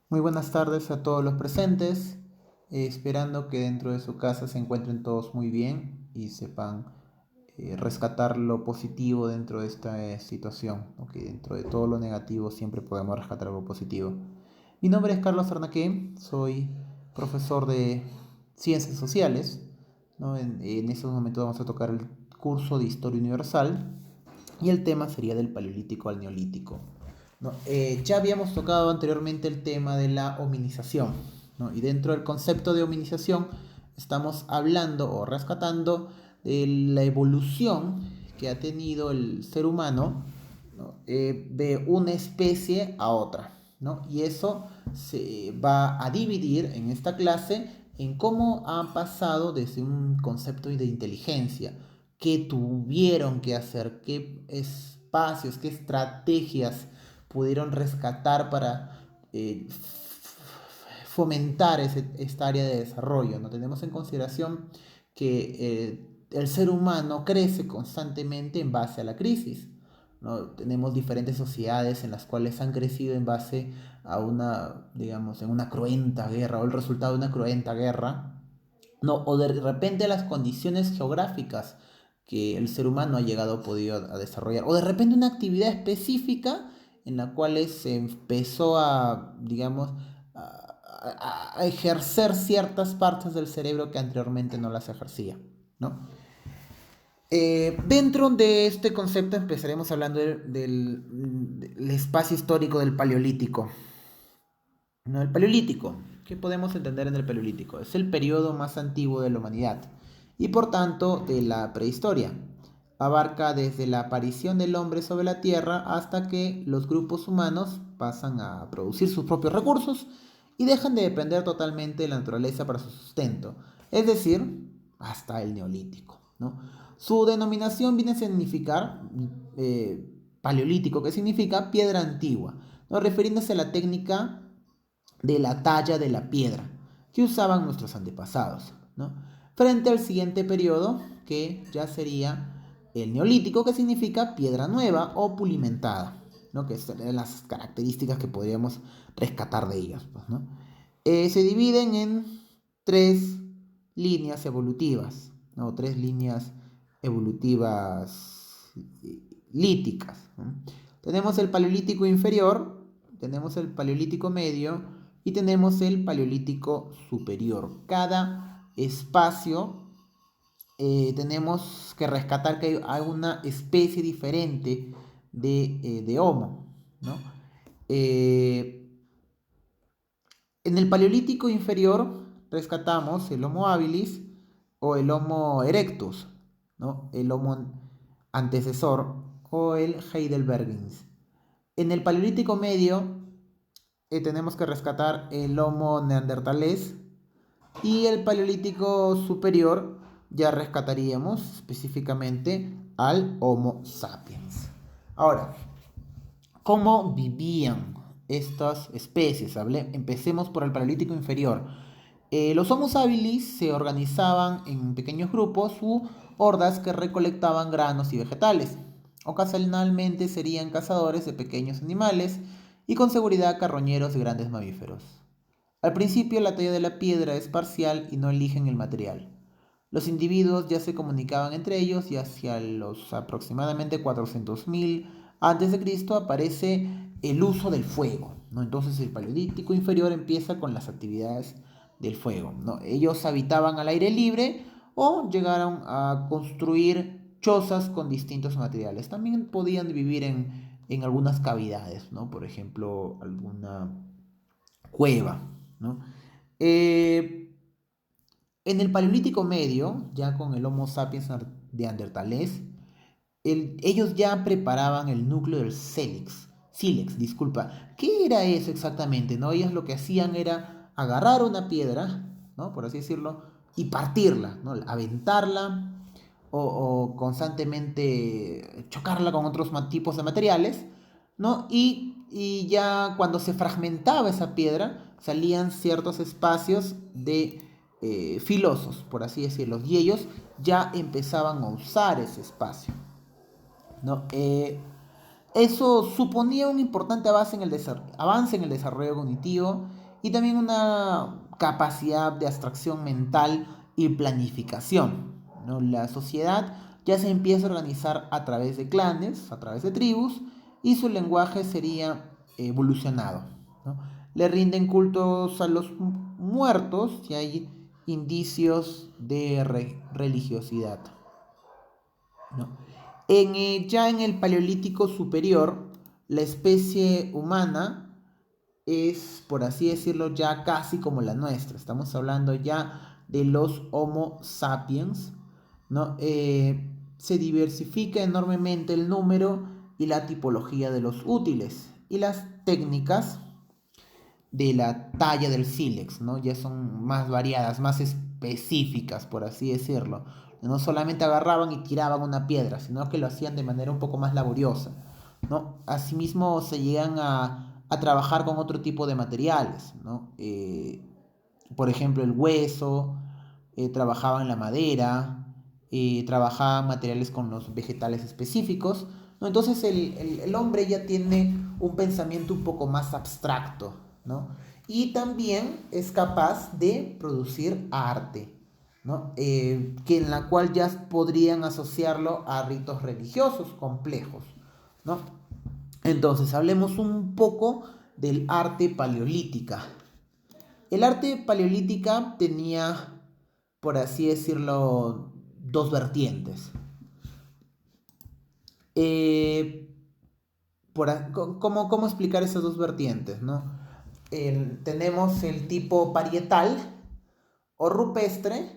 Muy buenas tardes a todos los presentes, esperando que dentro de su casa se encuentren todos muy bien y sepan rescatar lo positivo dentro de esta situación, ¿no? Que dentro de todo lo negativo siempre podemos rescatar algo positivo. Mi nombre es Carlos Arnaqué, soy profesor de Ciencias Sociales, ¿no? En estos momentos vamos a tocar el curso de Historia Universal y el tema sería del Paleolítico al Neolítico. ¿No? Ya habíamos tocado anteriormente el tema de la hominización, ¿no? Y dentro del concepto de hominización estamos hablando o rescatando de la evolución que ha tenido el ser humano, ¿no? De una especie a otra, ¿no? Y eso se va a dividir en esta clase en cómo ha pasado desde un concepto de inteligencia, qué tuvieron que hacer, qué espacios, qué estrategias pudieron rescatar para fomentar esta área de desarrollo. ¿No? Tenemos en consideración que el ser humano crece constantemente en base a la crisis. ¿No? Tenemos diferentes sociedades en las cuales han crecido en base a una, digamos, en una cruenta guerra o el resultado de una cruenta guerra, no, o de repente las condiciones geográficas que el ser humano ha llegado a podido a desarrollar, o de repente una actividad específica en la cual se empezó a, digamos, a ejercer ciertas partes del cerebro que anteriormente no las ejercía, ¿no? Dentro de este concepto empezaremos hablando del espacio histórico del Paleolítico. ¿No? El Paleolítico. ¿Qué podemos entender en el Paleolítico? Es el periodo más antiguo de la humanidad y por tanto de la prehistoria. Abarca desde la aparición del hombre sobre la Tierra hasta que los grupos humanos pasan a producir sus propios recursos y dejan de depender totalmente de la naturaleza para su sustento, es decir, hasta el Neolítico. ¿No? Su denominación viene a significar paleolítico, que significa piedra antigua, ¿no? Refiriéndose a la técnica de la talla de la piedra que usaban nuestros antepasados, ¿no? Frente al siguiente periodo, que ya sería el neolítico, que significa piedra nueva o pulimentada, ¿no? Que son las características que podríamos rescatar de ellos, pues, ¿no? Se dividen en tres líneas evolutivas, ¿no? Tres líneas evolutivas líticas, ¿no? Tenemos el paleolítico inferior, tenemos el paleolítico medio y tenemos el paleolítico superior. Cada espacio tenemos que rescatar que hay una especie diferente de Homo, ¿no? Eh, en el paleolítico inferior rescatamos el Homo habilis o el Homo erectus, ¿no? El Homo antecesor o el Heidelbergins. En el paleolítico medio tenemos que rescatar el Homo neandertalés y el paleolítico superior ya rescataríamos específicamente al Homo sapiens. Ahora, ¿cómo vivían estas especies? Empecemos por el paleolítico inferior. Los Homo habilis se organizaban en pequeños grupos u hordas que recolectaban granos y vegetales. Ocasionalmente serían cazadores de pequeños animales y con seguridad carroñeros de grandes mamíferos. Al principio la talla de la piedra es parcial y no eligen el material. Los individuos ya se comunicaban entre ellos y hacia los aproximadamente 400.000 a.C. aparece el uso del fuego, ¿no? Entonces el paleolítico inferior empieza con las actividades del fuego, ¿no? Ellos habitaban al aire libre o llegaron a construir chozas con distintos materiales. También podían vivir en algunas cavidades, ¿no? Por ejemplo, alguna cueva, ¿no? Eh, en el Paleolítico Medio, ya con el Homo sapiens de Andertalés, ellos ya preparaban el núcleo del sílex, disculpa. ¿Qué era eso exactamente? ¿No? Ellos lo que hacían era agarrar una piedra, ¿no? Por así decirlo, y partirla, ¿no? Aventarla o constantemente chocarla con otros tipos de materiales, ¿no? Y ya cuando se fragmentaba esa piedra, salían ciertos espacios de filosos, por así decirlo, y ellos ya empezaban a usar ese espacio, ¿no? Eso suponía un importante avance en el desarrollo cognitivo y también una capacidad de abstracción mental y planificación, ¿no? La sociedad ya se empieza a organizar a través de clanes, a través de tribus, y su lenguaje sería evolucionado, ¿no? Le rinden cultos a los muertos y hay indicios de religiosidad, ¿no? Ya en el Paleolítico Superior, la especie humana es, por así decirlo, ya casi como la nuestra. Estamos hablando ya de los Homo sapiens, ¿no? Se diversifica enormemente el número y la tipología de los útiles y las técnicas de la talla del sílex, ¿no? Ya son más variadas, más específicas, por así decirlo. No solamente agarraban y tiraban una piedra, sino que lo hacían de manera un poco más laboriosa, ¿no? Asimismo, se llegan a trabajar con otro tipo de materiales, ¿no? Por ejemplo, el hueso, trabajaban la madera, trabajaban materiales con los vegetales específicos, ¿no? Entonces el hombre ya tiene un pensamiento un poco más abstracto, ¿no? Y también es capaz de producir arte, ¿no? Que en la cual ya podrían asociarlo a ritos religiosos complejos, ¿no? Entonces, hablemos un poco del arte paleolítica. El arte paleolítica tenía, por así decirlo, dos vertientes. Eh, ¿Cómo explicar esas dos vertientes, no? Tenemos el tipo parietal o rupestre,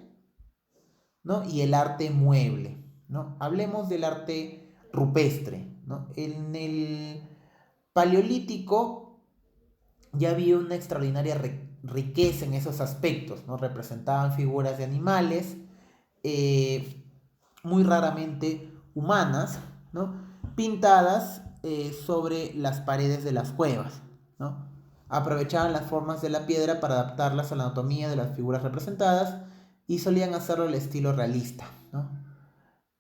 ¿no? Y el arte mueble, ¿no? Hablemos del arte rupestre, ¿no? En el Paleolítico ya había una extraordinaria riqueza en esos aspectos, ¿no? Representaban figuras de animales, eh, muy raramente humanas, ¿no? Pintadas sobre las paredes de las cuevas, ¿no? Aprovechaban las formas de la piedra para adaptarlas a la anatomía de las figuras representadas y solían hacerlo al estilo realista, ¿no?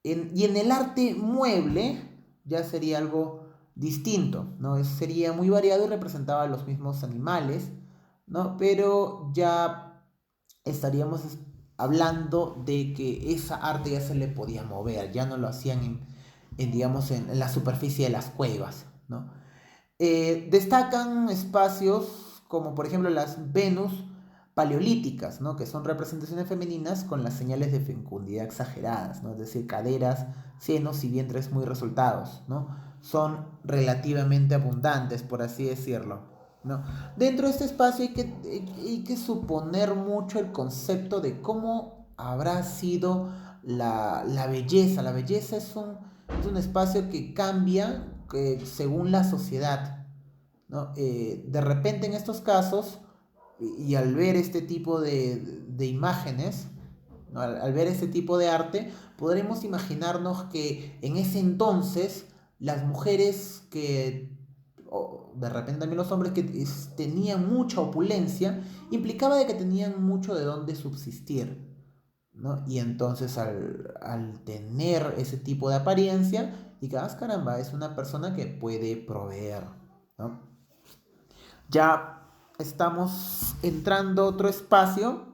Y en el arte mueble ya sería algo distinto, ¿no? Sería muy variado y representaba los mismos animales, ¿no? Pero ya estaríamos hablando de que esa arte ya se le podía mover, ya no lo hacían digamos, en la superficie de las cuevas, ¿no? Destacan espacios como por ejemplo las Venus paleolíticas, ¿no? Que son representaciones femeninas con las señales de fecundidad exageradas, ¿no? Es decir, caderas, senos y vientres muy resaltados, ¿no? Son relativamente abundantes, por así decirlo, ¿no? Dentro de este espacio hay que suponer mucho el concepto de cómo habrá sido la belleza. La belleza es un espacio que cambia según la sociedad, ¿no? De repente en estos casos, y al ver este tipo de imágenes, ¿no? Al ver este tipo de arte, podremos imaginarnos que en ese entonces las mujeres que, o de repente también los hombres que tenían mucha opulencia, implicaba de que tenían mucho de dónde subsistir, ¿no? Y entonces al tener ese tipo de apariencia, digas, caramba, es una persona que puede proveer, ¿no? Ya estamos entrando a otro espacio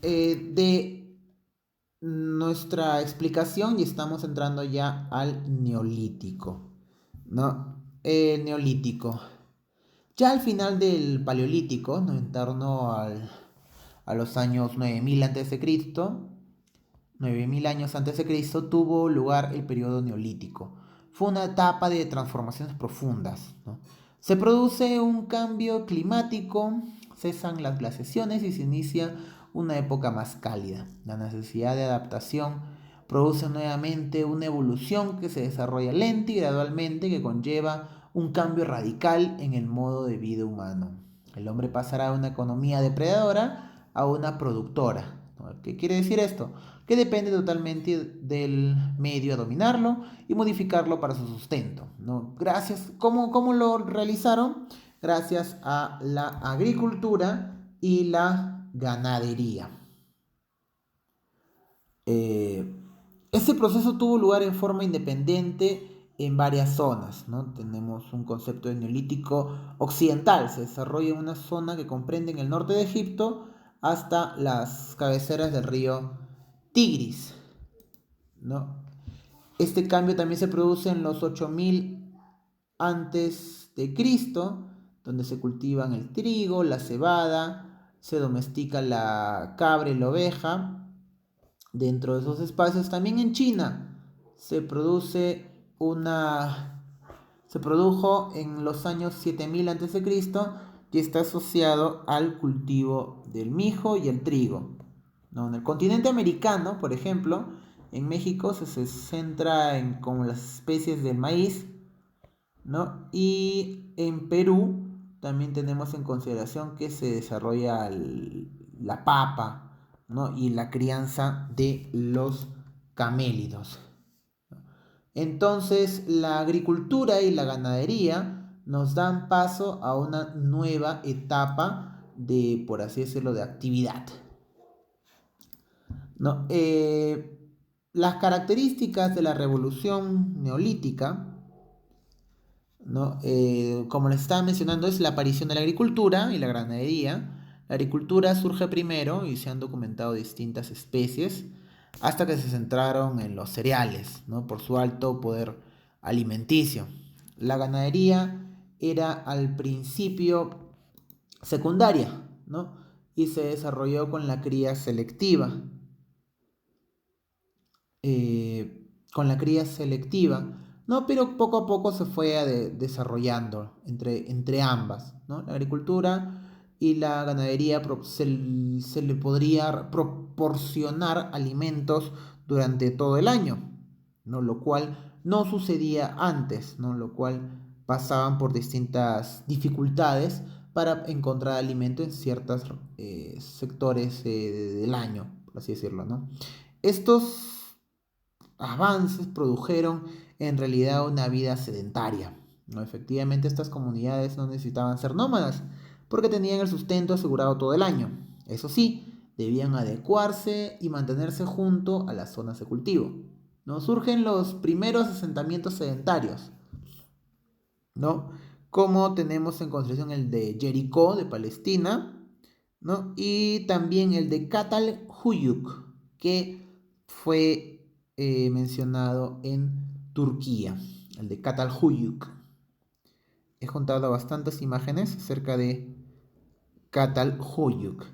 de nuestra explicación y estamos entrando ya al neolítico, ¿no? El neolítico. Ya al final del paleolítico, ¿no? En torno a los años 9000 a.C., 9000 años antes de Cristo, tuvo lugar el periodo neolítico. Fue una etapa de transformaciones profundas, ¿no? Se produce un cambio climático, cesan las glaciaciones y se inicia una época más cálida. La necesidad de adaptación produce nuevamente una evolución que se desarrolla lenta y gradualmente, que conlleva un cambio radical en el modo de vida humano. El hombre pasará de una economía depredadora a una productora, ¿no? ¿Qué quiere decir esto? Que depende totalmente del medio a dominarlo y modificarlo para su sustento, ¿no? ¿Cómo lo realizaron? Gracias a la agricultura y la ganadería. Eh, este proceso tuvo lugar en forma independiente en varias zonas, ¿no? Tenemos un concepto de neolítico occidental, se desarrolla en una zona que comprende en el norte de Egipto hasta las cabeceras del río Tigris, ¿no? Este cambio también se produce en los 8000 antes de Cristo, donde se cultivan el trigo, la cebada, se domestica la cabra y la oveja. Dentro de esos espacios, también en China, se produce una se produjo en los años 7000 a.C. y está asociado al cultivo del mijo y el trigo. ¿No? En el continente americano, por ejemplo, en México se centra en como las especies del maíz, ¿no? Y en Perú también tenemos en consideración que se desarrolla la papa, ¿no? Y la crianza de los camélidos. Entonces, la agricultura y la ganadería nos dan paso a una nueva etapa de, por así decirlo, de actividad, ¿no? Las características de la revolución neolítica, ¿no? Como les estaba mencionando, es la aparición de la agricultura y la ganadería. La agricultura surge primero y se han documentado distintas especies hasta que se centraron en los cereales, ¿no? Por su alto poder alimenticio. La ganadería era al principio secundaria, ¿no? Y se desarrolló con la cría selectiva. Con la cría selectiva, ¿no? Pero poco a poco se fue desarrollando entre ambas, ¿no? La agricultura y la ganadería se le podría proporcionar alimentos durante todo el año, ¿no? Lo cual no sucedía antes, ¿no? Lo cual pasaban por distintas dificultades para encontrar alimento en ciertos sectores del año, por así decirlo, ¿no? Estos avances produjeron en realidad una vida sedentaria, ¿no? Efectivamente, estas comunidades no necesitaban ser nómadas porque tenían el sustento asegurado todo el año. Eso sí, debían adecuarse y mantenerse junto a las zonas de cultivo, ¿no? Surgen los primeros asentamientos sedentarios, ¿no? Como tenemos en consideración el de Jericó, de Palestina, ¿no? Y también el de Catalhuyuk, que fue mencionado en Turquía, el de Catalhuyuk. He juntado bastantes imágenes acerca de Catalhuyuk.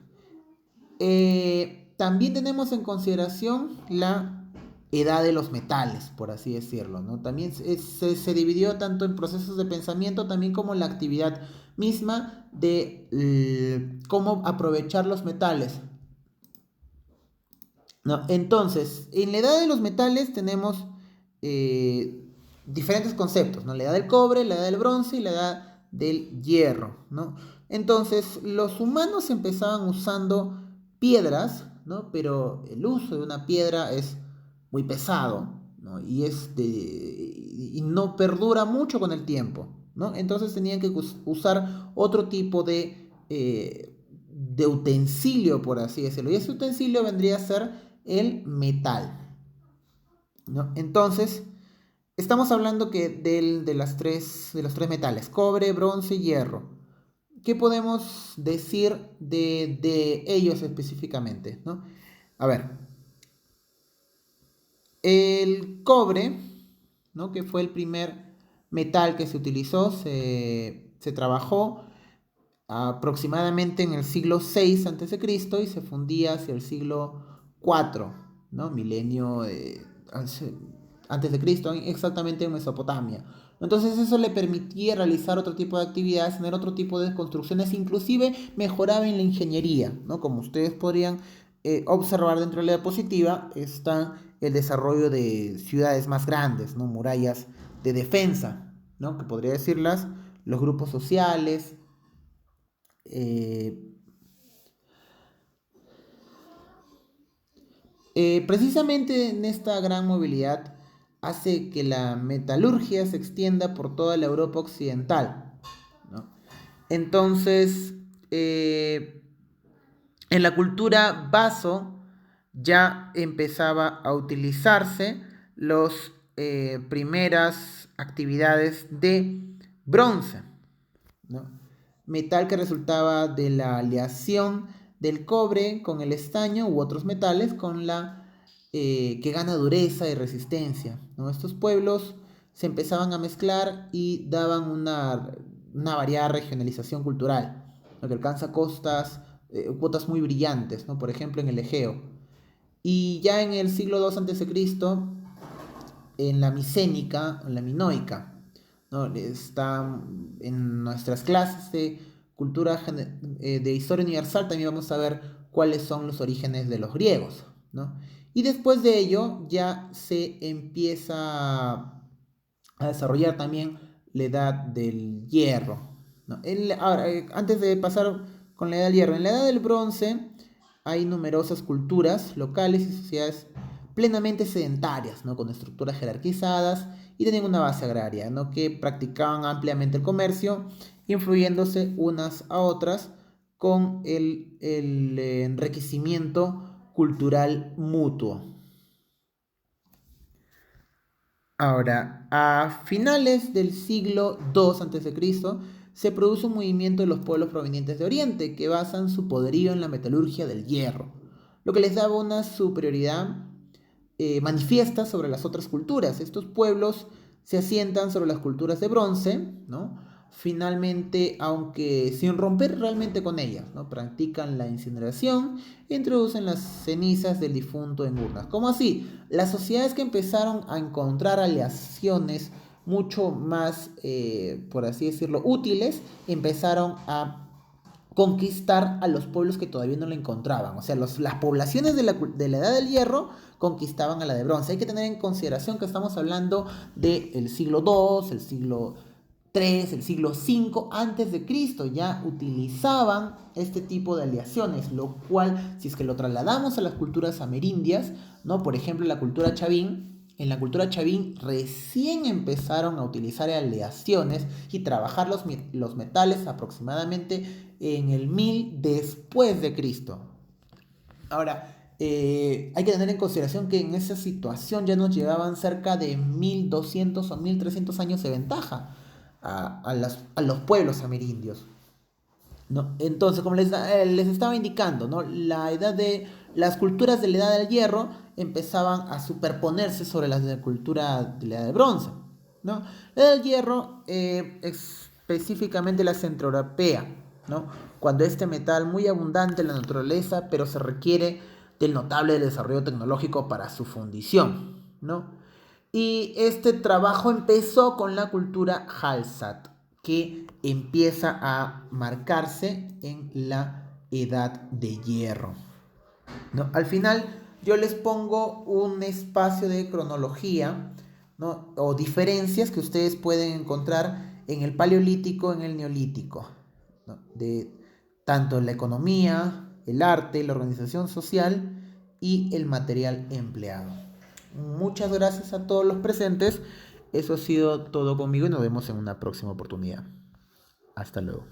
También tenemos en consideración la edad de los metales, por así decirlo, ¿no? También se dividió tanto en procesos de pensamiento también como la actividad misma de cómo aprovechar los metales, ¿no? Entonces, en la edad de los metales tenemos eh, diferentes conceptos, ¿no? La edad del cobre, la edad del bronce y la edad del hierro, ¿no? Entonces, los humanos empezaban usando piedras, ¿no? Pero el uso de una piedra es muy pesado, ¿no? Y no perdura mucho con el tiempo, ¿no? Entonces tenían que usar otro tipo de utensilio, por así decirlo. Y ese utensilio vendría a ser el metal, ¿no? Entonces, estamos hablando de los tres metales, cobre, bronce y hierro. ¿Qué podemos decir de ellos específicamente, ¿no? A ver, el cobre, ¿no? Que fue el primer metal que se utilizó, se trabajó aproximadamente en el siglo VI a.C. y se fundía hacia el siglo IV, ¿no? Milenio antes de Cristo, exactamente en Mesopotamia. Entonces eso le permitía realizar otro tipo de actividades, tener otro tipo de construcciones, inclusive mejoraba en la ingeniería, ¿no? Como ustedes podrían observar dentro de la diapositiva, está el desarrollo de ciudades más grandes, ¿no? Murallas de defensa, ¿no? Que podría decirlas, los grupos sociales, eh, precisamente en esta gran movilidad hace que la metalurgia se extienda por toda la Europa occidental, ¿no? Entonces, en la cultura vaso ya empezaba a utilizarse los primeras actividades de bronce, ¿no? Metal que resultaba de la aleación del cobre con el estaño u otros metales con la que gana dureza y resistencia, ¿no? Estos pueblos se empezaban a mezclar y daban una variada regionalización cultural, lo que alcanza cuotas muy brillantes, ¿no? Por ejemplo, en el Egeo. Y ya en el siglo II a.C., en la micénica, en la minoica, ¿no? Está en nuestras clases de de historia universal, también vamos a ver cuáles son los orígenes de los griegos, ¿no? Y después de ello ya se empieza a desarrollar también la edad del hierro, ¿no? Ahora, antes de pasar con la edad del hierro, en la edad del bronce hay numerosas culturas locales y sociedades plenamente sedentarias, ¿no? Con estructuras jerarquizadas y tenían una base agraria, ¿no? Que practicaban ampliamente el comercio, influyéndose unas a otras con el enriquecimiento cultural mutuo. Ahora, a finales del siglo II a.C., se produce un movimiento de los pueblos provenientes de Oriente que basan su poderío en la metalurgia del hierro, lo que les daba una superioridad manifiesta sobre las otras culturas. Estos pueblos se asientan sobre las culturas de bronce, ¿no? Finalmente, aunque sin romper realmente con ellas, ¿no? Practican la incineración e introducen las cenizas del difunto en urnas. ¿Cómo así? Las sociedades que empezaron a encontrar aleaciones mucho más, por así decirlo, útiles, empezaron a conquistar a los pueblos que todavía no la encontraban. O sea, las poblaciones de la Edad del Hierro conquistaban a la de bronce. Hay que tener en consideración que estamos hablando del siglo II, el siglo III, el siglo V antes de Cristo. Ya utilizaban este tipo de aleaciones, lo cual, si es que lo trasladamos a las culturas amerindias, ¿no? Por ejemplo, la cultura chavín. En la cultura chavín recién empezaron a utilizar aleaciones y trabajar los metales aproximadamente en el 1000 después de Cristo. Ahora, hay que tener en consideración que en esa situación ya nos llevaban cerca de 1200 o 1300 años de ventaja a los pueblos amerindios, ¿no? Entonces, como les estaba indicando, ¿no? Las culturas de la Edad del Hierro empezaban a superponerse sobre las de la cultura de la Edad del Bronce, ¿no? La Edad del Hierro, específicamente la centroeuropea, ¿no? Cuando este metal muy abundante en la naturaleza, pero se requiere del notable desarrollo tecnológico para su fundición, ¿no? Y este trabajo empezó con la cultura Hallstatt, que empieza a marcarse en la Edad de Hierro, ¿no? Al final yo les pongo un espacio de cronología, ¿no? O diferencias que ustedes pueden encontrar en el Paleolítico, en el Neolítico, ¿no? De tanto la economía, el arte, la organización social y el material empleado. Muchas gracias a todos los presentes. Eso ha sido todo conmigo y nos vemos en una próxima oportunidad. Hasta luego.